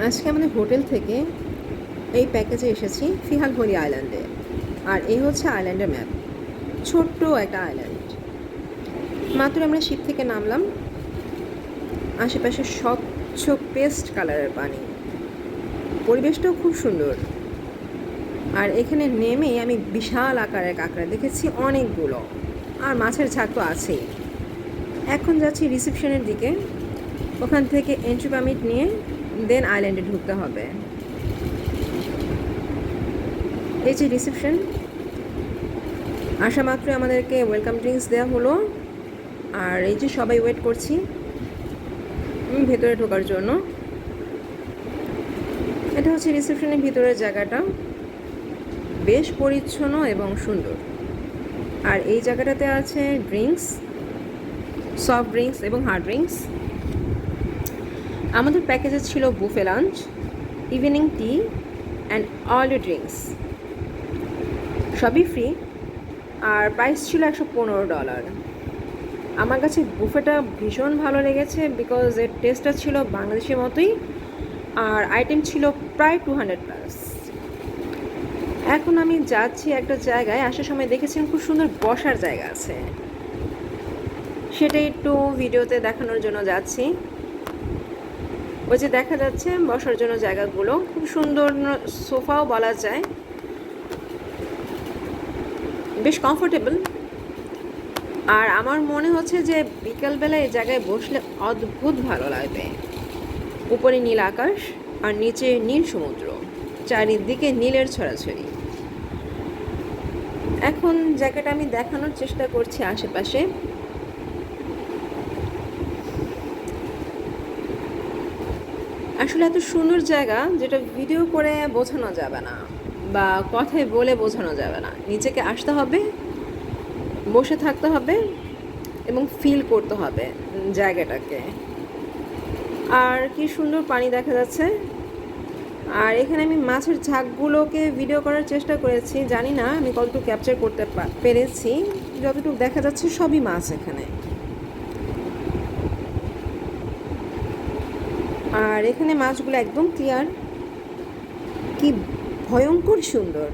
আজকে আমাদের হোটেল থেকে এই প্যাকেজে এসেছি ফিহালহলি আইল্যান্ডে। আর এই হচ্ছে আইল্যান্ডের ম্যাপ। ছোট্ট একটা আইল্যান্ড। মাত্র আমরা শিপ থেকে নামলাম। আশেপাশে স্বচ্ছ পেস্ট কালারের পানি, পরিবেশটাও খুব সুন্দর। আর এখানে নেমেই আমি বিশাল আকারের কাঁকড়া দেখেছি অনেকগুলো, আর মাছের ঝাঁক তো আছেই। এখন যাচ্ছি রিসেপশনের দিকে। ওখান থেকে এন্ট্রি পারমিট নিয়ে দেন আইল্যান্ডে ঢুকতে হবে। এই যে রিসেপশন, আসা মাত্রই আমাদেরকে ওয়েলকাম ড্রিঙ্কস দেওয়া হলো। আর এই যে সবাই ওয়েট করছি ভেতরে ঢোকার জন্য। এটা হচ্ছে রিসেপশনের ভিতরের জায়গাটা, বেশ পরিচ্ছন্ন এবং সুন্দর। আর এই জায়গাটাতে আছে ড্রিঙ্কস, সফট ড্রিঙ্কস এবং হার্ড ড্রিঙ্কস। আমাদের প্যাকেজে ছিল buffet lunch, evening tea and all drinks, সবই ফ্রি। আর প্রাইস ছিল $115। আমার কাছে বুফেটা ভীষণ ভালো লেগেছে, বিকজ এর টেস্টটা ছিল বাংলাদেশের মতোই, আর আইটেম ছিল প্রায় 200+। এখন আমি যাচ্ছি একটা জায়গায়, আসার সময় দেখেছিলাম খুব সুন্দর বসার জায়গা আছে, সেটাই একটু ভিডিওতে দেখানোর জন্য যাচ্ছি। ওই যে দেখা যাচ্ছে বসার জন্য জায়গাগুলো, খুব সুন্দর, সোফাও বলা যায়, বেশ কমফোর্টেবল। আর আমার মনে হচ্ছে যে বিকালবেলা এই জায়গায় বসলে অদ্ভুত ভালো লাগবে। উপরে নীল আকাশ আর নিচে নীল সমুদ্র, চারিদিকে নীলের ছড়াছড়ি। এখন জায়গাটা আমি দেখানোর চেষ্টা করছি আশেপাশে। আসলে এত সুন্দর জায়গা যেটা ভিডিও করে বোঝানো যাবে না, বা কথায় বলে বোঝানো যাবে না। নিজেকে আসতে হবে, বসে থাকতে হবে এবং ফিল করতে হবে জায়গাটাকে। আর কি সুন্দর পানি দেখা যাচ্ছে। আর এখানে আমি মাছের ঝাঁকগুলোকে ভিডিও করার চেষ্টা করেছি, জানি না আমি কতটুকু ক্যাপচার করতে পেরেছি। যতটুকু দেখা যাচ্ছে সবই মাছ এখানে। আর এখানে মাছগুলো একদম ক্লিয়ার, কি ভয়ঙ্কর সুন্দর।